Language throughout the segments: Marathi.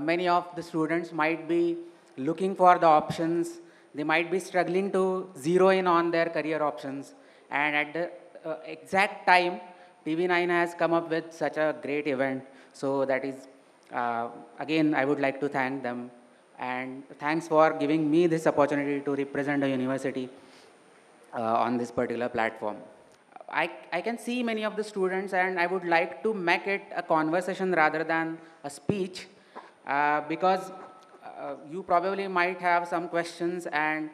many of the students might be looking for the options. They might be struggling to zero in on their career options. And at the exact time, TV9 has come up with such a great event. So that is, again, I would like to thank them. And thanks for giving me this opportunity to represent the university on this particular platform. I can see many of the students, and I would like to make it a conversation rather than a speech, because you probably might have some questions, and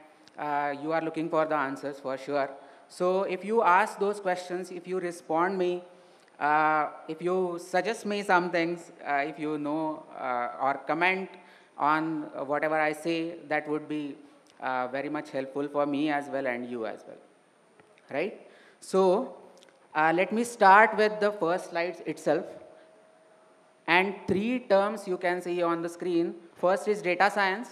you are looking for the answers for sure. So if you ask those questions, if you respond me, if you suggest me some things, if you know or comment on whatever I say, that would be very much helpful for me as well and you as well, right? So let me start with the first slides itself. And three terms you can see on the screen. First is data science,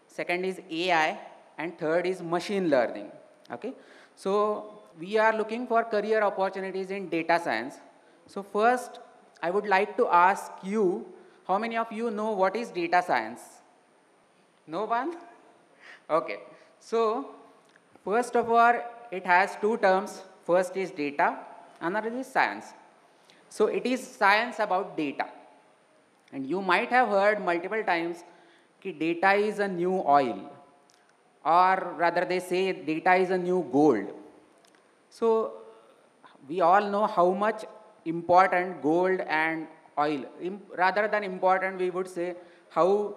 second is AI, and third is machine learning. Okay? So we are looking for career opportunities in data science. So first, I would like to ask you, how many of you know what is data science? No one? Okay. So first of all, it has two terms. First is data, another is science. So it is science about data. And you might have heard multiple times that data is a new oil, or rather they say data is a new gold. So we all know how much important gold and oil, rather than important, we would say how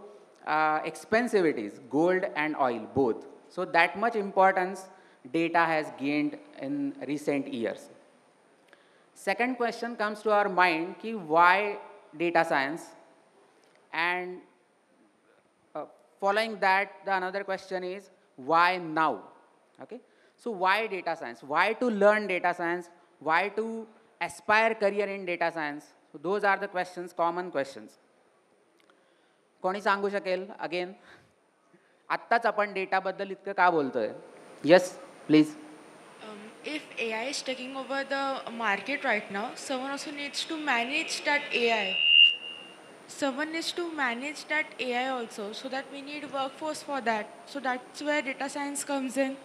expensive it is, gold and oil both. So that much importance data has gained in recent years. Second question comes to our mind, ki why data science? And following that, the another question is, why now? Okay? So why data science? Why to learn data science? Why to aspire career in data science? So those are the questions, common questions. कोणी सांगू शकेल अगेन? आत्ताच आपण डेटाबद्दल इतकं का बोलतोय? Yes, please. If AI is taking over the market right now, someone also needs to manage that AI. Someone needs to manage that AI also, so that we need workforce for that. So that's where data science comes in,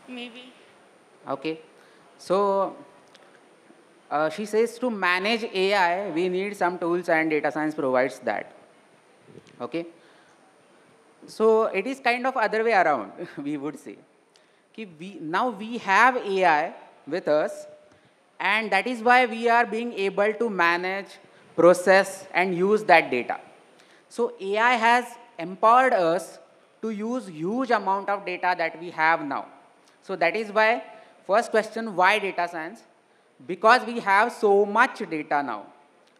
maybe. Okay. So she says to manage AI, we need some tools and data science provides that. Okay. So it is kind of other way around, we would say. Now we have AI with us, and that is why we are being able to manage, process, and use that data. So AI has empowered us to use huge amount of data that we have now. So that is why, first question, why data science? Because we have so much data now.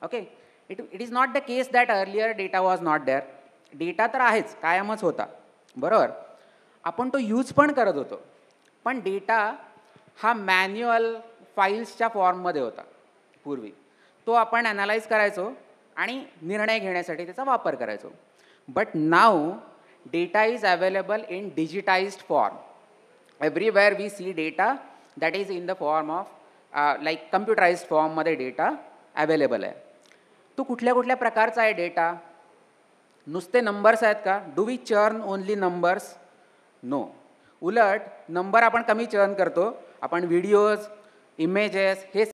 Okay, it is not the case that earlier data was not there. Data तर आहेच, कायमच होता, बरोबर? आपण तो यूज पण करत होतो. पण डेटा हा मॅन्युअल फाईल्सच्या फॉर्ममध्ये होता पूर्वी. तो आपण ॲनालाइज करायचो आणि निर्णय घेण्यासाठी त्याचा वापर करायचो. But now data is available in digitised form. Everywhere we see data that is in the form of like computerised फॉर्ममध्ये डेटा अवेलेबल आहे. तो कुठल्या कुठल्या प्रकारचा आहे डेटा? नुसते नंबर्स आहेत का? Do we churn only numbers? No. उलट नंबर आपण कमी चर्न करतो, आपण व्हिडिओज, इमेजेस हे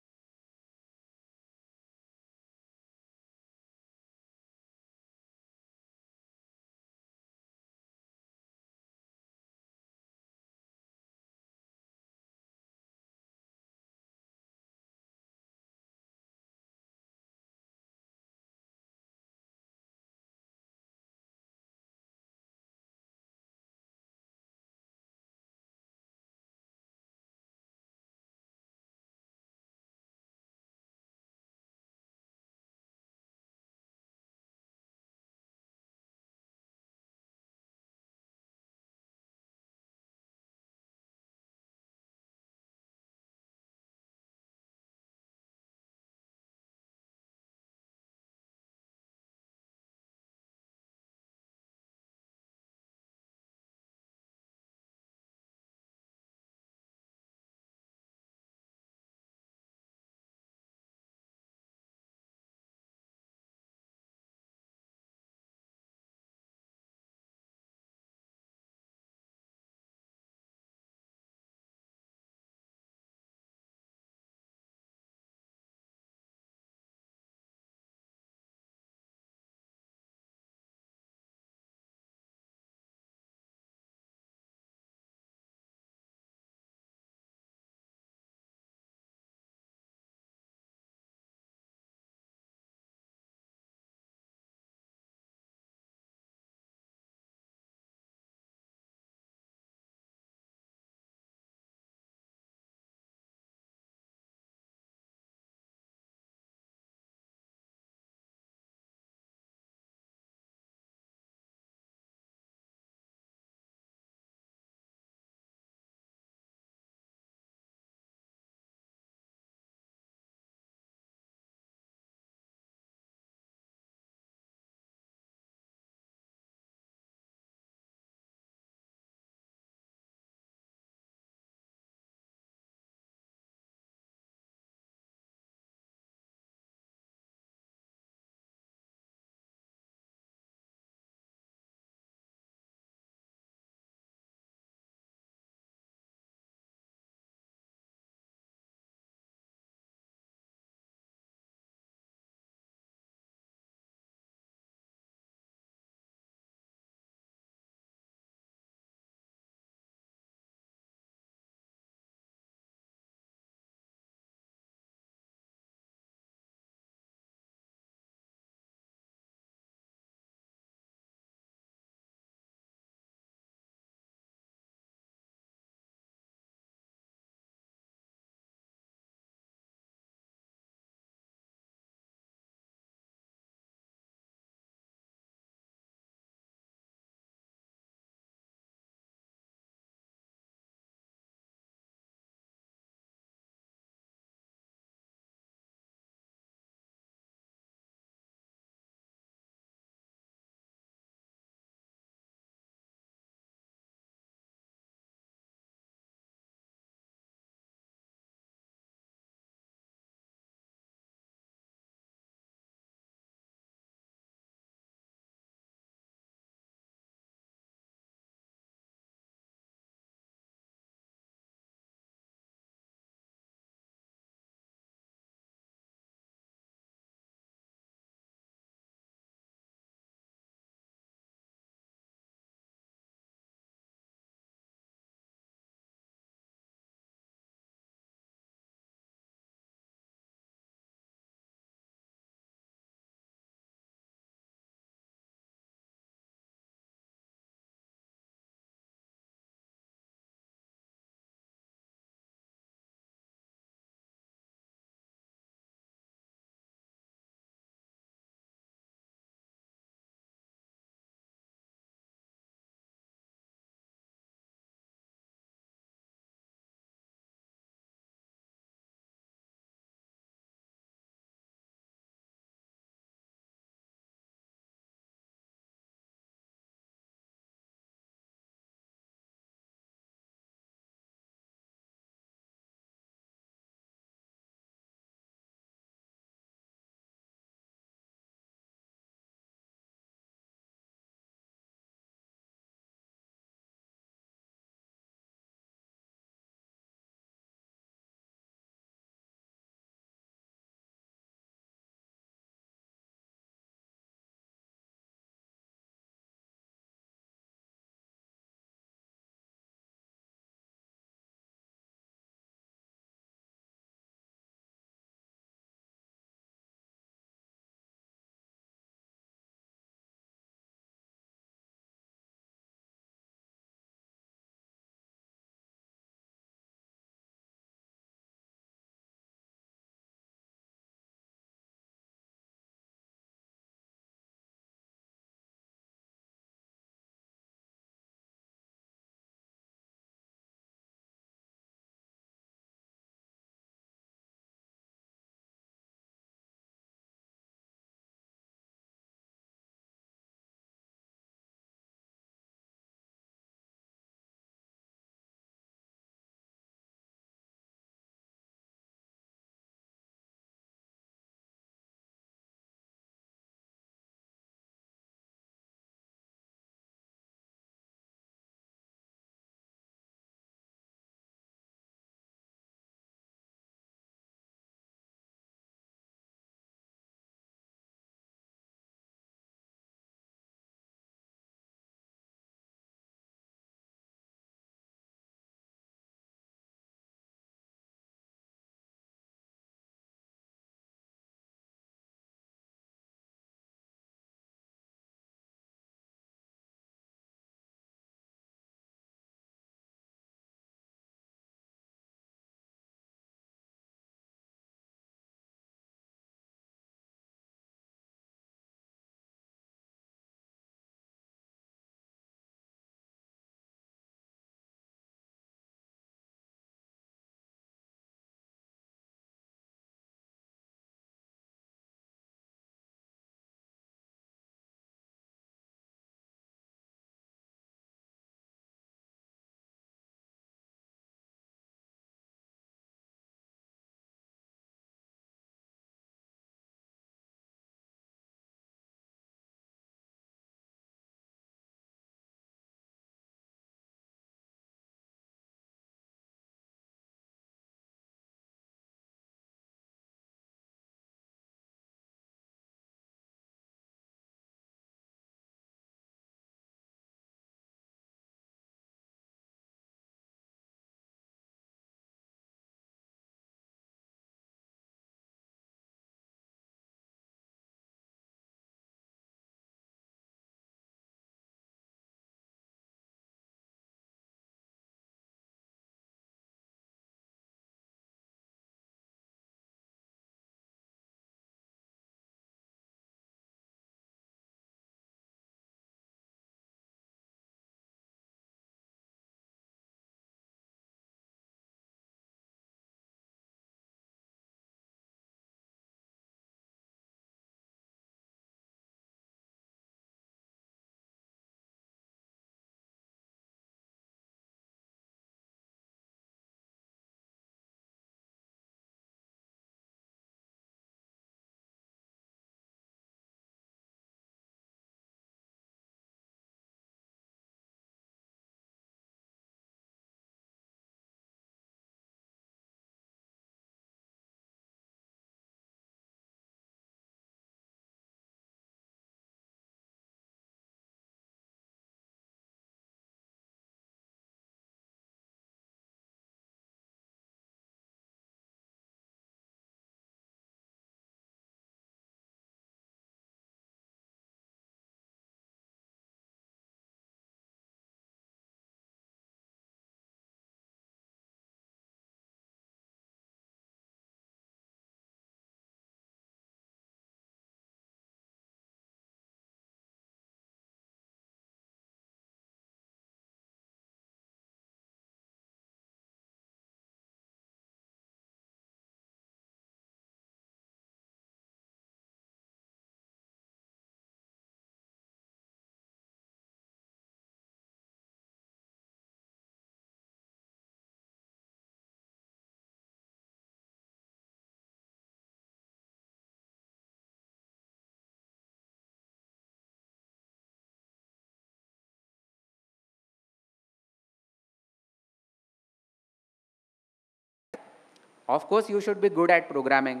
of course you should be good at programming.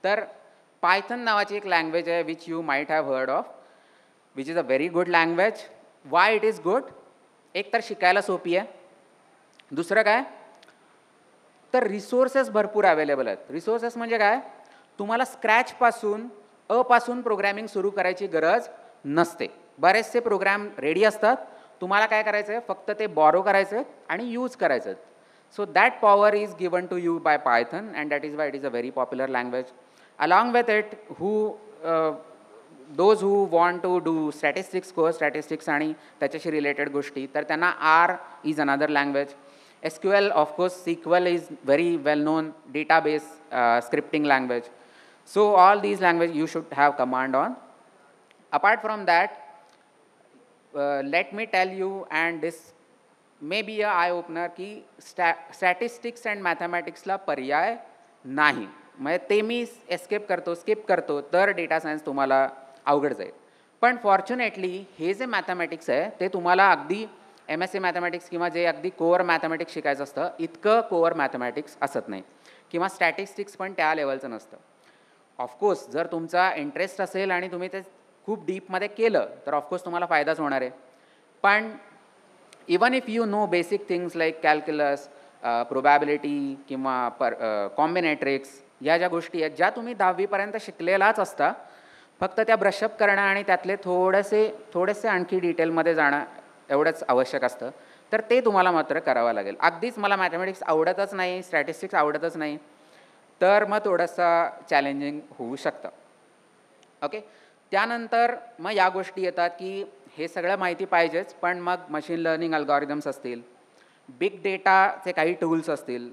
तर पायथन नावाची एक लँग्वेज आहे which you might have heard of, which is a very good language. Why it is good? एक तर शिकायला सोपी आहे, दुसरं काय तर रिसोर्सेस भरपूर अवेलेबल आहेत. रिसोर्सेस म्हणजे काय, तुम्हाला स्क्रॅचपासून पासून प्रोग्रॅमिंग सुरू करायची गरज नसते. बरेचसे प्रोग्रॅम रेडी असतात, तुम्हाला काय करायचं आहे फक्त ते बॉरो करायचं आणि यूज करायचं. So that power is given to you by Python and that is why it is a very popular language. Along with it those who want to do statistics course, statistics आणि त्याच्याशी रिलेटेड गोष्टी, तर त्यांना R is another language. SQL, of course, SQL is very well known database scripting language. So all these languages you should have command on. Apart from that, let me tell you, and this may be a eye opener, की statistics and mathematics ला पर्याय नाही. म्हणजे ते मी स्किप करतो तर डेटा सायन्स तुम्हाला अवघड जाईल. पण फॉर्च्युनेटली हे जे मॅथमॅटिक्स आहे ते तुम्हाला अगदी MSc मॅथमॅटिक्स किंवा जे अगदी कोअर मॅथमॅटिक्स शिकायचं असतं इतकं कोअर मॅथमॅटिक्स असत नाही, किंवा स्टॅटिस्टिक्स पण त्या लेवलचं नसतं. ऑफकोर्स जर तुमचा इंटरेस्ट असेल आणि तुम्ही ते खूप डीपमध्ये केलं तर ऑफकोर्स तुम्हाला फायदाच होणार आहे. पण even if you know basic things like calculus, probability किंवा कॉम्बिनेट्रिक्स, या ज्या गोष्टी आहेत ज्या तुम्ही 10वीपर्यंत शिकलेलाच असता, फक्त त्या ब्रशअप करणं आणि त्यातले थोडेसे आणखी डिटेलमध्ये जाणं एवढंच आवश्यक असतं, तर ते तुम्हाला मात्र करावं लागेल. अगदीच मला मॅथमॅटिक्स आवडतच नाही, स्टॅटिस्टिक्स आवडतच नाही, तर मग थोडंसं चॅलेंजिंग होऊ शकतं. ओके, त्यानंतर मग या गोष्टी येतात की हे सगळं माहिती पाहिजेच, पण मग मशीन लर्निंग अल्गॉरिदम्स असतील, बिग डेटाचे काही टूल्स असतील,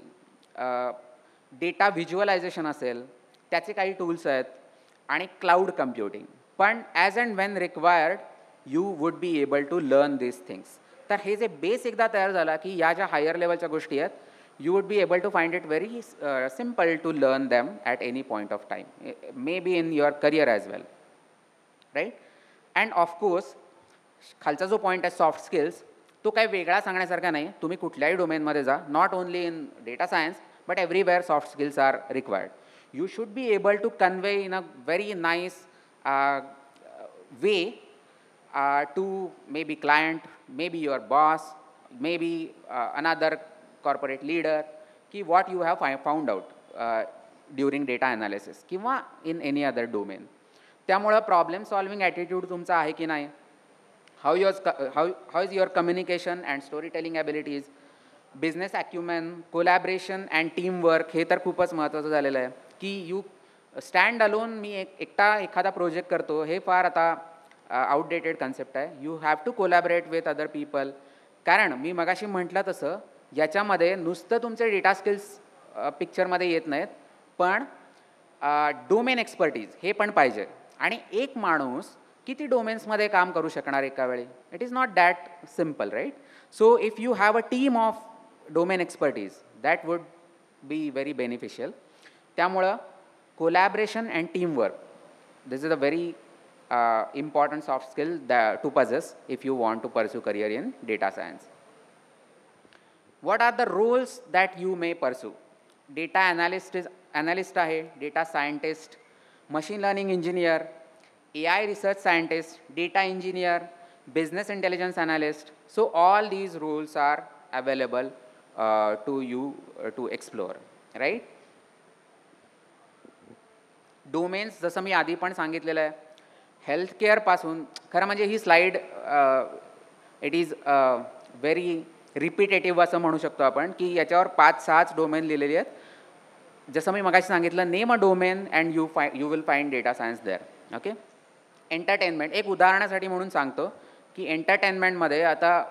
डेटा व्हिज्युअलायझेशन असेल त्याचे काही टूल्स आहेत, आणि क्लाउड कम्प्युटिंग. पण as and when required you would be able to learn this things. तर हे जे बेस एकदा तयार झाला की या ज्या हायर लेवलच्या गोष्टी आहेत, you would be able to find it very simple to learn them at any point of time, maybe in your career as well, right. And of course खालचा जो पॉईंट आहे सॉफ्ट स्किल्स, तो काही वेगळा सांगण्यासारखा नाही. तुम्ही कुठल्याही डोमेनमध्ये जा, not only in data science but everywhere soft skills are required. You should be able to convey in a very nice way to maybe client, maybe your boss, maybe another corporate leader, ki what you have found out during data analysis किंवा in any other domain. त्यामुळं प्रॉब्लेम सॉल्विंग ॲटिट्यूड तुमचा आहे की नाही, how is your communication and storytelling abilities, business acumen, collaboration and teamwork, हे तर खूपच महत्त्वाचं झालेलं आहे. की यू स्टँड अलोन, मी एकटा एखादा प्रोजेक्ट करतो, हे फार आता आउटडेटेड कन्सेप्ट आहे. You have to collaborate with other people. कारण मी मगाशी म्हटलं तसं याच्यामध्ये नुसतं तुमचे डेटा स्किल्स पिक्चरमध्ये येत नाहीत, पण डोमेन एक्सपर्टीज हे पण पाहिजे. आणि एक माणूस किती डोमेन्समध्ये काम करू शकणार एका वेळी? It is not that simple, right. So if you have a team of domain expertise that would be very beneficial. त्यामुळं collaboration and teamwork, this is a very important soft skill to possess if you want to pursue career in data science. What are the roles that you may pursue? Data analyst आहे, data scientist, machine learning engineer, AI research scientist, data engineer, business intelligence analyst. So all these roles are available to you to explore, right? Domains जसं मी आधी पण सांगितलेलं आहे, हेल्थकेअरपासून, खरं म्हणजे ही slide it is very repetitive असं म्हणू शकतो आपण, की याच्यावर 5-6 डोमेन लिहिलेली आहेत. जसं मी मगाशी सांगितलं, name a domain and you will find data science there. Okay. Entertainment एक उदाहरणासाठी म्हणून सांगतो की एंटरटेनमेंटमध्ये आता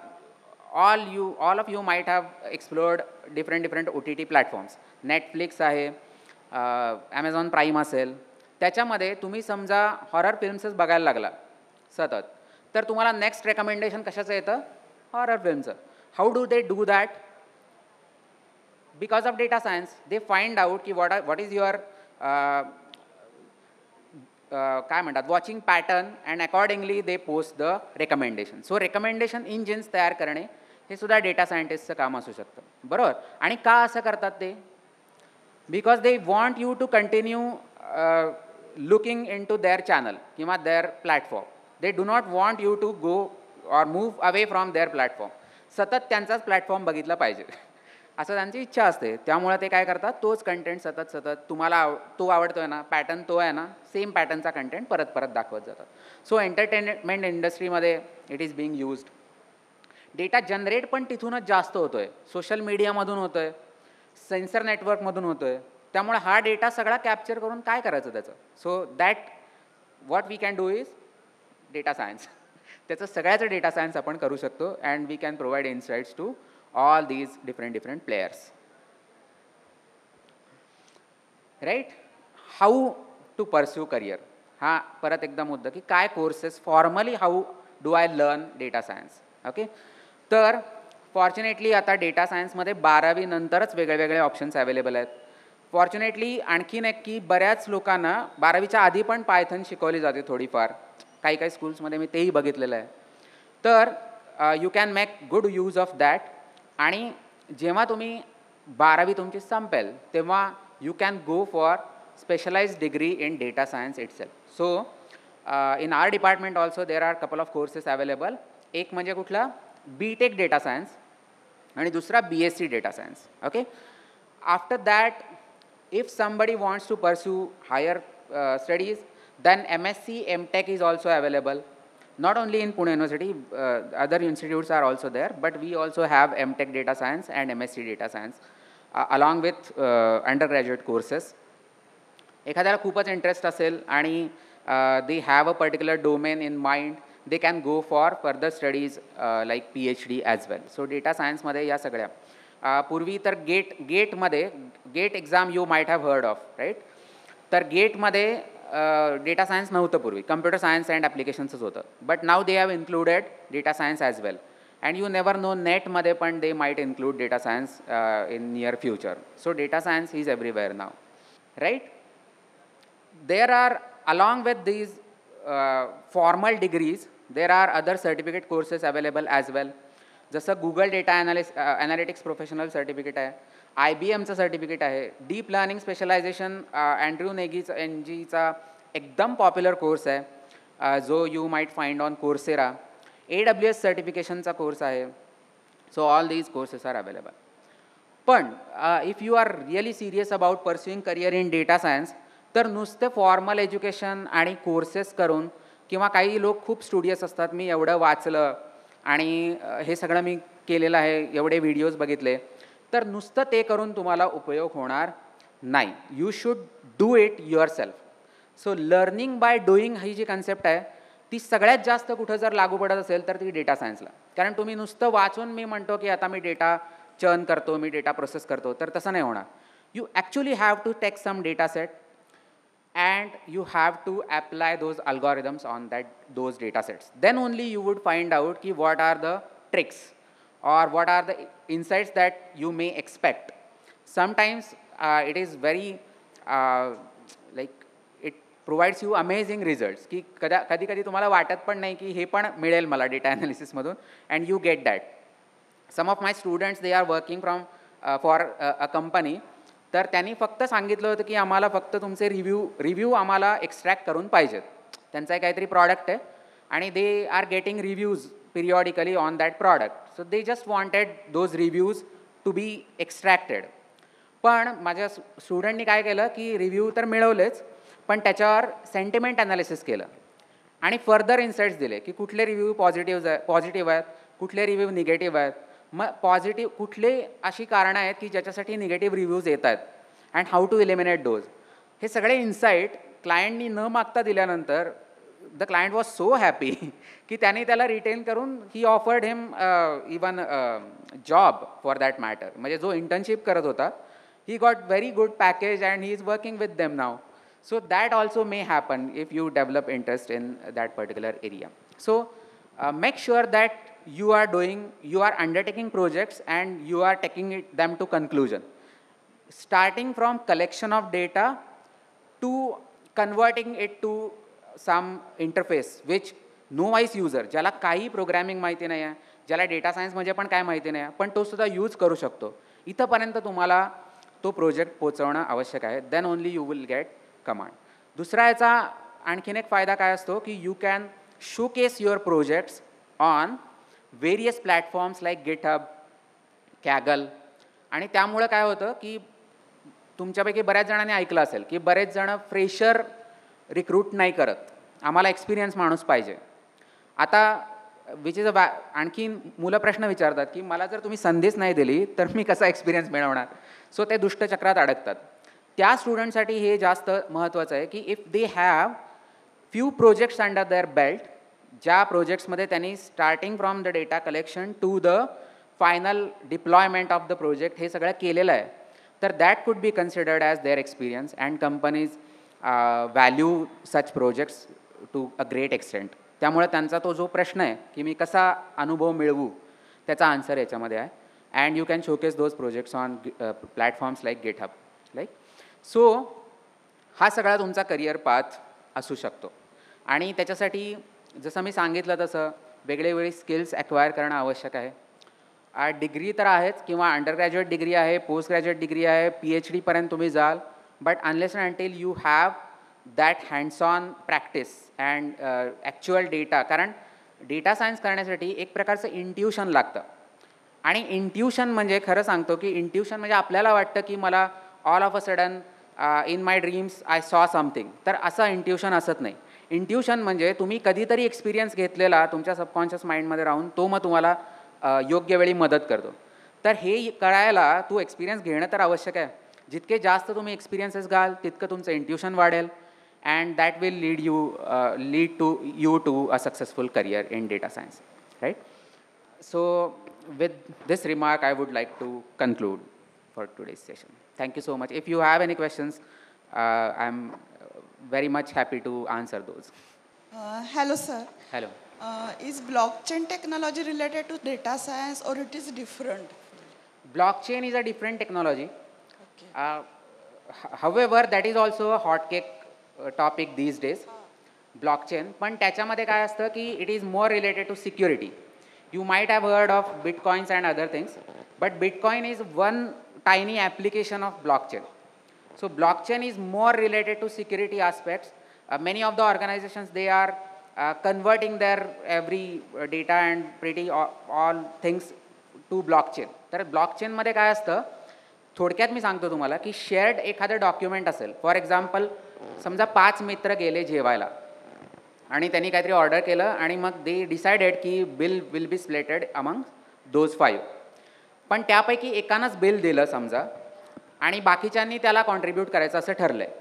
all of you might have explored different OTT platforms. Netflix आहे, ॲमेझॉन प्राईम असेल, त्याच्यामध्ये तुम्ही समजा हॉरर फिल्म्सच बघायला लागला सतत, तर तुम्हाला नेक्स्ट रेकमेंडेशन कशाचं येतं? हॉरर फिल्मचं. How do they do that? Because of data science. They find out की व्हॉट इज युअर काय म्हणतात watching pattern, and accordingly they post the recommendation. So recommendation engines तयार करणे हे सुद्धा डेटा सायंटिस्टचं काम असू शकतं, बरोबर. आणि का असं करतात ते? because they want you to continue looking into their channel किंवा their platform. They do not want you to go or move away from their platform. सतत त्यांचाच प्लॅटफॉर्म बघितला पाहिजे असं त्यांची इच्छा असते. त्यामुळे ते काय करतात, तोच कंटेंट सतत तुम्हाला तो आवडतोय ना, पॅटर्न तो आहे ना, सेम पॅटर्नचा कंटेंट परत परत दाखवत जातात. सो एंटरटेनमेंट इंडस्ट्रीमध्ये it is being used. Data generate पण तिथूनच जास्त होतोय, सोशल मीडियामधून होतोय, सेन्सर नेटवर्कमधून होतोय. त्यामुळे हा डेटा सगळा कॅप्चर करून काय करायचं त्याचं. So that what we can do is data science. त्याचं सगळ्याचं डेटा सायन्स आपण करू शकतो and we can provide insights to all these different players. Right. How to pursue career, हा परत एकदा मुद्दा की काय courses formally how do I learn data science. Okay. तर फॉर्च्युनेटली आता डेटा सायन्समध्ये 12वी नंतरच वेगळे ऑप्शन्स अवेलेबल आहेत. फॉर्च्युनेटली आणखीन एक की बऱ्याच लोकांना 12वीच्या आधी पण पायथन शिकवली जाते थोडीफार, काही स्कूल्समध्ये मी तेही बघितलेलं आहे. तर you can make good use of that. आणि जेव्हा तुम्ही 12वी तुमची संपेल तेव्हा you can go for specialised degree in data science itself. So in our department also there are couple of courses available. एक म्हणजे कुठला, BTech डेटा सायन्स आणि दुसरा BSc data science. Okay. After that if somebody wants to pursue higher studies, then MSc MTech is also available. Not only in Pune University, other institutes are also there, but we also have MTech data science and MSc data science along with undergraduate courses. एखाद्याला खूपच इंटरेस्ट असेल आणि they have a particular domain in mind, they can go for further studies like PhD as well. So data science मध्ये या सगळ्या पूर्वी तर गेटमध्ये GATE exam you might have heard of, right. तर गेटमध्ये डेटा सायन्स नव्हतं पूर्वी, कम्प्युटर सायन्स अँड ॲप्लिकेशन्सच होतं. But now they have included data science as well. And you never know, नेटमध्ये पण they might include data science in near future. So data science is everywhere now, right. There are along with these formal degrees there are other certificate courses available as well. जसं Google data analytics professional certificate आहे, IBMचं सर्टिफिकेट आहे, डीप लर्निंग स्पेशलायझेशन अँड्र्यू NGचा एकदम पॉप्युलर कोर्स आहे जो you might find on Coursera. AWS सर्टिफिकेशनचा कोर्स आहे. So all these courses are available. पण if you are really serious about pursuing career in data science, तर नुसते फॉर्मल एज्युकेशन आणि कोर्सेस करून, किंवा काही लोक खूप स्टुडियस असतात, मी एवढं वाचलं आणि हे सगळं मी केलेलं आहे, एवढे व्हिडिओज बघितले, तर नुसतं ते करून तुम्हाला उपयोग होणार नाही. You should do it yourself. So learning by doing ही जी कन्सेप्ट आहे ती सगळ्यात जास्त कुठं जर लागू पडत असेल तर ती डेटा सायन्सला. कारण तुम्ही नुसतं वाचून मी म्हणतो की आता मी डेटा चर्न करतो, मी डेटा प्रोसेस करतो, तर तसं नाही होणार. You actually have to take some data set and you have to apply those algorithms on those data sets. Then only you would find out ki what are the tricks or what are the insights that you may expect. Sometimes it is very like it provides you amazing results ki कधी कधी तुम्हाला वाटत पण नाही की हे पण मिळेल मला डेटा ॲनालिसिस मधून, and you get that. Some of my students, they are working for a company. तर त्यांनी फक्त सांगितलं होतं की आम्हाला फक्त तुमचे रिव्ह्यू आम्हाला एक्स्ट्रॅक्ट करून पाहिजेत. त्यांचा एक काहीतरी प्रॉडक्ट आहे आणि they are getting reviews periodically on that product. So they just wanted those reviews to be extracted. पण माझ्या स्टुडंटनी काय केलं की रिव्ह्यू तर मिळवलेच, पण त्याच्यावर सेंटिमेंट ॲनालिसिस केलं आणि फर्दर इन्साइट्स दिले की कुठले रिव्ह्यू पॉझिटिव्ह आहेत, कुठले रिव्ह्यू निगेटिव्ह आहेत. मग पॉझिटिव्ह कुठले अशी कारणं आहेत की ज्याच्यासाठी निगेटिव्ह रिव्ह्यूज येत आहेत and how to eliminate those. हे सगळे इन्साईट क्लायंटनी न मागता दिल्यानंतर the client was so happy की त्याने त्याला रिटेन करून he offered him even job for that matter. म्हणजे जो इंटर्नशिप करत होता, he got very good package and he is working with them now. So that also may happen if you develop interest in that particular area. So make sure that you are undertaking projects and you are taking them to conclusion, starting from collection of data to converting it to some interface which no wise user, ज्याला काही प्रोग्रॅमिंग माहिती नाही आहे, ज्याला डेटा सायन्स म्हणजे पण काय माहिती नाही आहे, पण तो सुद्धा यूज करू शकतो. इथंपर्यंत तुम्हाला तो प्रोजेक्ट पोचवणं आवश्यक आहे. Then only you will get command. दुसरा याचा आणखीन एक फायदा काय असतो की you can showcase your projects on various platforms like GitHub, Kaggle. आणि त्यामुळं काय होतं की तुमच्यापैकी बऱ्याच जणांनी ऐकलं असेल की बरेच जण फ्रेशर रिक्रूट नाही करत, आम्हाला एक्सपिरियन्स माणूस पाहिजे. आता विच इज आणखी मुलं प्रश्न विचारतात की मला जर तुम्ही संधीच नाही दिली तर मी कसा एक्सपिरियन्स मिळवणार. सो ते दुष्टचक्रात अडकतात. त्या स्टुडंटसाठी हे जास्त महत्त्वाचं आहे की if they have few projects under their belt, ज्या प्रोजेक्ट्समध्ये त्यांनी starting from the data collection to the final deployment of the project हे सगळं केलेलं आहे, तर that could be considered as their experience and companies value such projects to a great extent. त्यामुळे त्यांचा तो जो प्रश्न आहे की मी कसा अनुभव मिळवू त्याचा आन्सर याच्यामध्ये आहे. And you can showcase those projects on platforms like GitHub like. So हा सगळा तुमचा करिअर पाथ असू शकतो. आणि त्याच्यासाठी जसं मी सांगितलं तसं वेगवेगळे स्किल्स ॲक्वायर करणं आवश्यक आहे. डिग्री तर आहेच किंवा अंडर ग्रॅज्युएट डिग्री आहे, पोस्ट ग्रॅज्युएट डिग्री आहे, PhD पर्यंत तुम्ही जाल. But unless and until you have that hands on practice and actual data, कारण डेटा सायन्स करण्यासाठी एक प्रकारचं इंट्युशन लागतं. आणि इंट्युशन म्हणजे खरं सांगतो की इंट्युशन म्हणजे आपल्याला वाटतं की मला all of a sudden in my dreams I saw something, तर असं इंट्युशन असत नाही. इंट्युशन म्हणजे तुम्ही कधीतरी एक्सपिरियन्स घेतलेला तुमच्या सबकॉन्शियस माइंडमध्ये राहून तो मग तुम्हाला योग्य वेळी मदत करतो. तर हे कळायला तू एक्सपिरियन्स घेणं तर आवश्यक आहे. जितके जास्त तुम्ही एक्सपिरियन्सेस घाल तितकं तुमचं इंट्युशन वाढेल and that will lead to you to a successful career in data science, right. So with this remark, I would like to conclude for today's session. Thank you so much. If you have any questions, I'm very much happy to answer those. Hello, sir. Hello. Is blockchain technology related to data science or it is different? Blockchain is a different technology. Okay. However, that is also a hot cake topic these days. Blockchain. पण त्याच्यामध्ये काय असतं की it is more related to security. You might have heard of bitcoins and other things, but Bitcoin is one tiny application of blockchain. So blockchain is more related to security aspects. Many of the organizations, they are converting their every data and pretty all things to blockchain. तर ब्लॉकचेनमध्ये काय असतं थोडक्यात मी सांगतो तुम्हाला की शेअर्ड एखादं डॉक्युमेंट असेल. फॉर एक्झाम्पल समजा 5 मित्र गेले जेवायला आणि त्यांनी काहीतरी ऑर्डर केलं आणि मग दे डिसाइडेड की bill will be splitted among those 5. पण त्यापैकी एकानंच बिल दिलं समजा आणि बाकीच्यांनी त्याला कॉन्ट्रीब्यूट करायचं असं ठरलं आहे.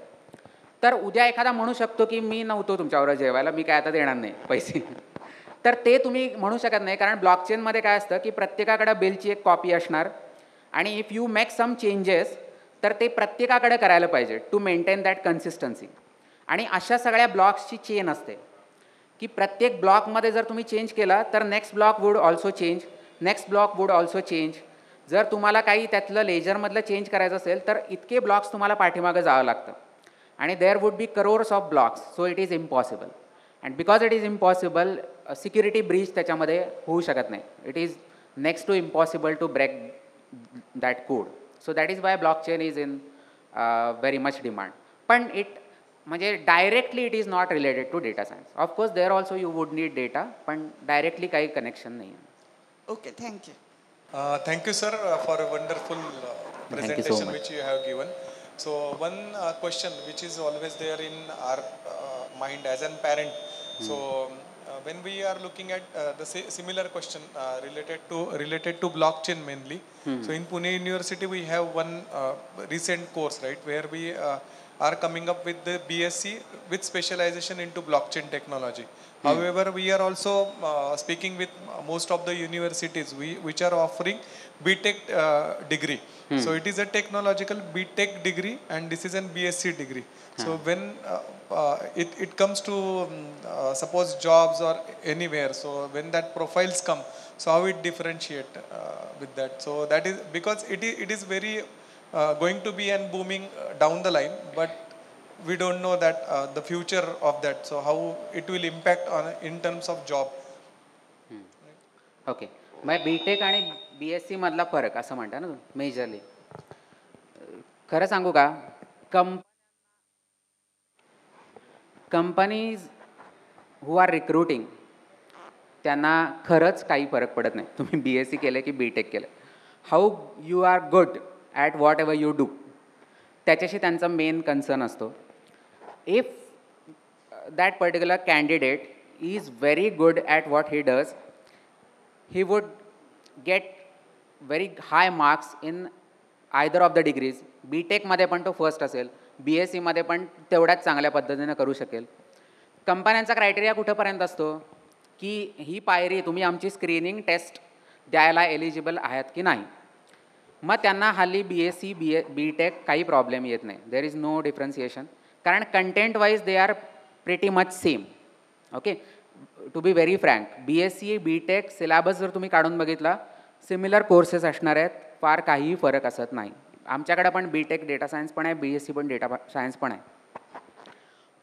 तर उद्या एखादा म्हणू शकतो की मी नव्हतो तुमच्यावर जेवायला, मी काय आता देणार नाही पैसे. तर ते तुम्ही म्हणू शकत नाही, कारण ब्लॉकचेनमध्ये काय असतं की प्रत्येकाकडे बिलची एक कॉपी असणार आणि if you make some changes तर ते प्रत्येकाकडे करायला पाहिजे टू मेंटेन दॅट कन्सिस्टन्सी. आणि अशा सगळ्या ब्लॉक्सची चेन असते की प्रत्येक ब्लॉकमध्ये जर तुम्ही चेंज केला तर next block would also change, next block would also change. जर तुम्हाला काही त्यातलं लेजरमधलं चेंज करायचं असेल तर इतके ब्लॉक्स तुम्हाला पाठीमागं जावं लागतं आणि there would be crores of blocks. So it is impossible. And because it is impossible, security breach त्याच्यामध्ये होऊ शकत नाही. It is next to impossible to break that code. So that is why blockchain is in very much demand. पण म्हणजे directly it is not related to data science. Of course there also you would need data, पण डायरेक्टली काही कनेक्शन नाही आहे. Okay, thank you. Thank you, sir, for a wonderful presentation which you have given. So one question which is always there in our mind as a parent. So when we are looking at the similar question related to blockchain mainly. So in Pune University we have one recent course, right, where we are coming up with the BSc with specialization into blockchain technology. However, we are also speaking with most of the universities which are offering BTech degree. So it is a technological BTech degree and this is a BSc degree. So when it comes to suppose jobs or anywhere, so when that profiles come, so how it differentiate with that? So that is because it is very going to be an booming down the line, but we don't know that the future of that. So how it will impact on in terms of job. Okay. मग BTech आणि BSc मधला फरक असं म्हणता ना मेजरली. खरं सांगू का, कंपनीज हू आर रिक्रुटिंग त्यांना खरंच काही फरक पडत नाही तुम्ही BSc केलं की BTech केलं. How you are good at whatever you do, त्याच्याशी त्यांचा मेन कन्सर्न असतो. If that particular candidate is very good at what he does, he would get very high marks in either of the degrees. BTech मध्ये पण तो फर्स्ट असेल, BSc मध्ये पण तेवढ्याच चांगल्या पद्धतीने करू शकेल. कंपन्यांचा क्रायटेरिया कुठंपर्यंत असतो की ही पायरी तुम्ही आमची स्क्रीनिंग टेस्ट द्यायला एलिजिबल आहात की नाही. मग त्यांना हल्ली BSc BTech काही प्रॉब्लेम येत नाही. देर इज नो डिफरन्सिएशन, कारण content wise they are pretty much same. Okay, to be very frank, BSc BTech syllabus जर तुम्ही काढून बघितला सिमिलर कोर्सेस असणार आहेत, फार काहीही फरक असत नाही. आमच्याकडे पण BTech डेटा सायन्स पण आहे, BSc पण डेटा सायन्स पण आहे.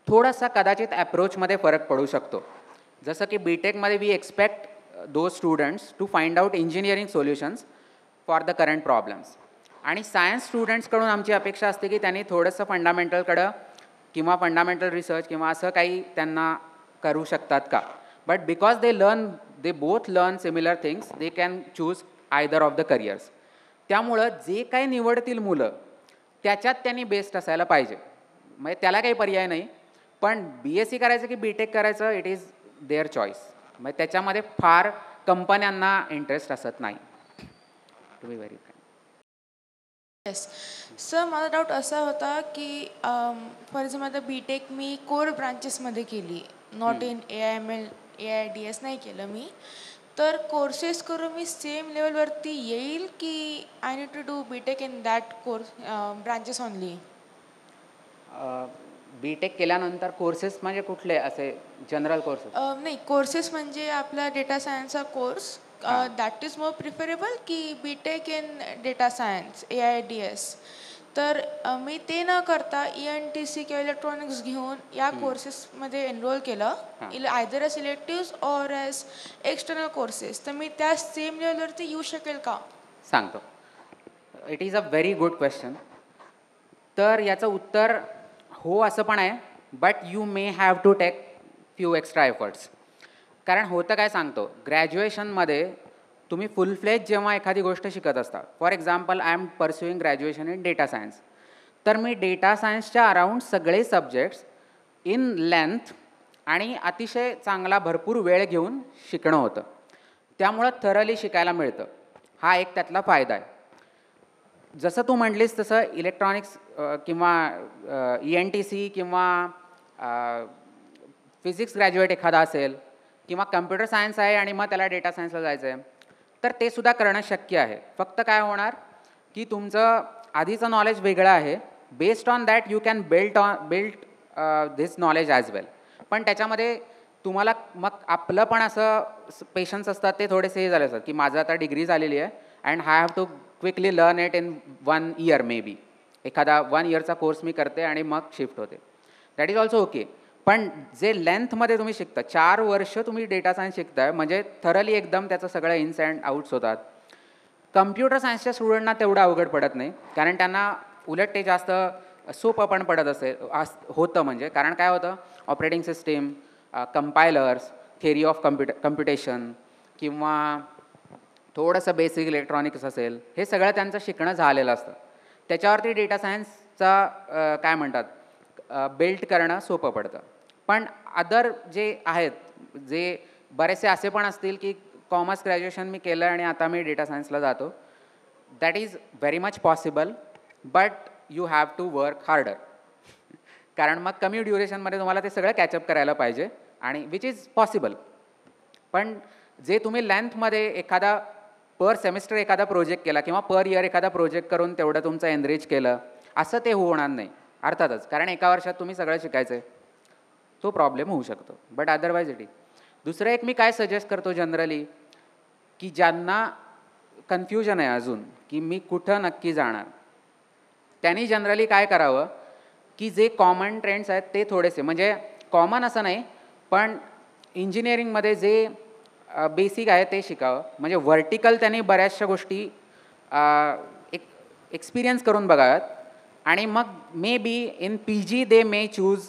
थोडासा कदाचित अप्रोचमध्ये फरक पडू शकतो. जसं की BTechमध्ये we expect those students to find out engineering solutions for the current problems, आणि सायन्स स्टुडंट्सकडून आमची अपेक्षा असते की त्यांनी थोडंसं फंडामेंटलकडं किंवा फंडामेंटल रिसर्च किंवा असं काही त्यांना करू शकतात का. But because they both learn similar things, they can choose either of the careers. त्यामुळं जे काही निवडतील मुलं त्याच्यात त्यांनी बेस्ट असायला पाहिजे. म्हणजे त्याला काही पर्याय नाही. पण BSc करायचं की BTech करायचं, इट इज देअर चॉईस. म्हणजे त्याच्यामध्ये फार कंपन्यांना इंटरेस्ट असत नाही, to be very frank. Yes sir, माझा डाऊट असा होता की फॉर एक्झाम्पल BTech मी कोर ब्रांचेसमध्ये केली, नॉट इन AIML AIDS नाही केलं मी, तर कोर्सेस करून मी सेम लेवलवरती येईल की I need to do BTech in that course branches only. BTech केल्यानंतर कोर्सेस म्हणजे कुठले असे जनरल कोर्सेस? नाही, कोर्सेस म्हणजे आपला डेटा सायन्सचा course, that is more preferable की BTech in data science AIDS. तर मी ते न करता ENTC किंवा इलेक्ट्रॉनिक्स घेऊन या कोर्सेसमध्ये एनरोल केलं, either as electives or as external courses. तर मी त्या सेम लेवलवरती येऊ शकेल का? सांगतो. It is a very good question. तर याचं उत्तर हो असं पण आहे, but you may have to take few extra efforts. कारण होतं काय सांगतो, ग्रॅज्युएशनमध्ये तुम्ही फुल फ्लेज जेव्हा एखादी गोष्ट शिकत असता, for example I am pursuing graduation in data science, तर मी डेटा सायन्सच्या अराउंड सगळे सब्जेक्ट्स इन लेंथ आणि अतिशय चांगला भरपूर वेळ घेऊन शिकणं होतं. त्यामुळं थरली शिकायला मिळतं. हा एक त्यातला फायदा आहे. जसं तू म्हटलीस तसं इलेक्ट्रॉनिक्स किंवा ENTC किंवा फिजिक्स ग्रॅज्युएट एखादा असेल किंवा कम्प्युटर सायन्स आहे आणि मग त्याला डेटा सायन्सला जायचं आहे, तर ते सुद्धा करणं शक्य आहे. फक्त काय होणार की तुमचं आधीचं नॉलेज वेगळं आहे. Based on that you can build this knowledge as well. पण त्याच्यामध्ये तुम्हाला मग आपलं पण असं पेशन्स असतात, ते थोडेसे हे झाले असतात की माझं आता डिग्री झालेली आहे and I have to quickly learn it in 1 year maybe. एखादा 1 yearचा कोर्स मी करते आणि मग शिफ्ट होते. That is also okay. पण जे लेंथमध्ये तुम्ही शिकता, 4 वर्ष तुम्ही डेटा सायन्स शिकताय म्हणजे थरली एकदम त्याचं सगळं इन्स अँड आउट्स होतात. कम्प्युटर सायन्सच्या स्टुडंटना तेवढं अवघड पडत नाही, कारण त्यांना उलट ते जास्त सोपं पण पडत होतं. म्हणजे कारण काय होतं, operating system, compilers, theory of computation किंवा थोडंसं बेसिक इलेक्ट्रॉनिक्स असेल, हे सगळं त्यांचं शिकणं झालेलं असतं. त्याच्यावरती डेटा सायन्सचा काय म्हणतात बिल्ड करणं सोपं पडतं. पण अदर जे आहेत, जे बरेचसे असे पण असतील की कॉमर्स ग्रॅज्युएशन मी केलं आणि आता मी डेटा सायन्सला जातो, that is very much possible, but you have to work harder. कारण मग कमी ड्युरेशनमध्ये तुम्हाला ते सगळं कॅचअप करायला पाहिजे, आणि विच इज पॉसिबल. पण जे तुम्ही लेंथमध्ये एखादा पर सेमिस्टर एखादा प्रोजेक्ट केला किंवा पर इयर एखादा प्रोजेक्ट करून तेवढं तुमचं एनरिच केलं, असं ते होणार नाही अर्थातच, कारण एका वर्षात तुम्ही सगळं शिकायचं आहे. तो प्रॉब्लेम होऊ शकतो, बट अदरवाईज इट इज. दुसरं एक मी काय सजेस्ट करतो जनरली, की ज्यांना कन्फ्युजन आहे अजून की मी कुठं नक्की जाणार, त्यांनी जनरली काय करावं की जे कॉमन ट्रेंड्स आहेत ते थोडेसे, म्हणजे कॉमन असं नाही पण इंजिनिअरिंगमध्ये जे बेसिक आहे ते शिकावं. म्हणजे व्हर्टिकल त्यांनी बऱ्याचशा गोष्टी एक्सपिरियन्स करून बघाव्यात. आणि मग may be in PG they may choose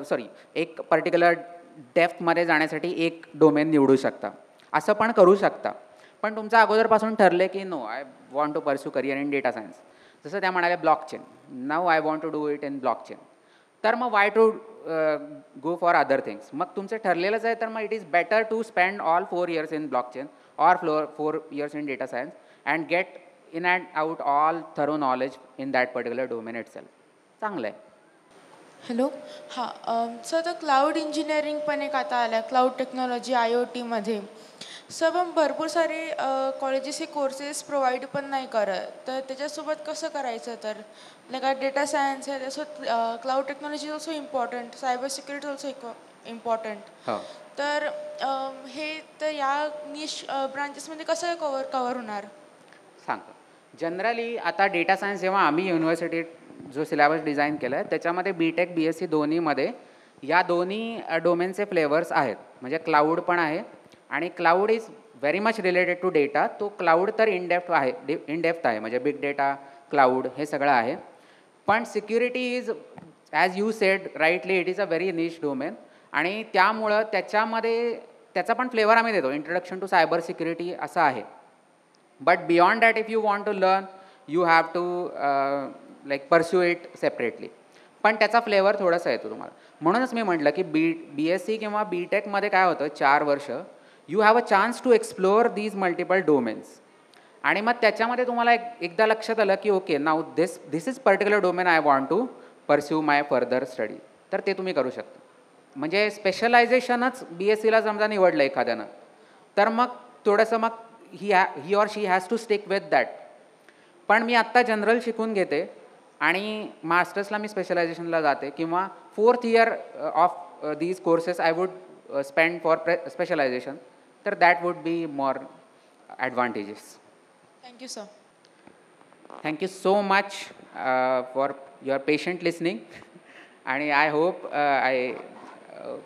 sorry एक पर्टिक्युलर डेप्थमध्ये जाण्यासाठी एक डोमेन निवडू शकता. असं पण करू शकता. पण तुमचं अगोदरपासून ठरले की no I want to pursue career in data science. जसं त्या म्हणाले blockchain, now I want to do it in blockchain. तर मग why to go for other things. मग तुमचं ठरलेलंच आहे तर मग it is better to spend all 4 years in blockchain or 4 years in data science and get in and out all thorough knowledge in that particular domain itself. चांगलं आहे. हॅलो. हां, सर आता क्लाउड इंजिनिअरिंग पण एक आता आलं आहे, क्लाउड टेक्नॉलॉजी IoTमध्ये. सर पण भरपूर सारे कॉलेजेस हे कोर्सेस प्रोव्हाइड पण नाही करत, तर त्याच्यासोबत कसं करायचं? तर लाईक डेटा सायन्स आहे, त्यासोबत cloud technology also important, cyber security also important. हो. तर हे तर या निश ब्रांचेसमध्ये कसं कवर होणार? सांगतो. जनरली आता डेटा सायन्स जेव्हा आम्ही युनिव्हर्सिटीत जो सिलेबस डिझाईन केला आहे त्याच्यामध्ये BTech BSc दोन्हीमध्ये या दोन्ही डोमेनचे फ्लेवर्स आहेत. म्हणजे क्लाउड पण आहे आणि cloud is very much related to data. तो क्लाउड तर इन डेप्थ आहे म्हणजे बिग डेटा क्लाउड हे सगळं आहे. पण security is as you said rightly it is a very niche domain आणि त्यामुळं त्याच्यामध्ये त्याचा पण फ्लेवर आम्ही देतो. इंट्रोडक्शन टू सायबर सिक्युरिटी असं आहे. But beyond that if you want to learn you have to like pursue it separately. पण त्याचा फ्लेवर थोडासा येतो तुम्हाला. म्हणूनच मी म्हटलं की BSc किंवा BTechमध्ये काय होतं 4 वर्ष you have a chance to explore these multiple domains. आणि मग त्याच्यामध्ये तुम्हाला एकदा लक्षात आलं की okay now this is particular domain I want to pursue my further study. तर ते तुम्ही करू शकता. म्हणजे स्पेशलायझेशनच BScला समजा निवडलं एखाद्यानं तर मग थोडंसं मग he or she has to stick with that. पण मी आत्ता जनरल शिकून घेते आणि मास्टर्सला मी स्पेशलायझेशनला जाते किंवा 4th year of these courses I would spend for specialization. तर that would be more advantages. Thank you sir. Thank you so much for your patient listening. And I hope I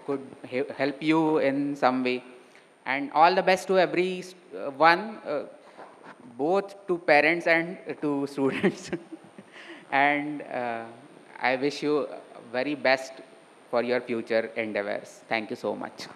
could help you in some way. And all the best to everyone, both to parents and to students. And I wish you very best for your future endeavors. Thank you so much.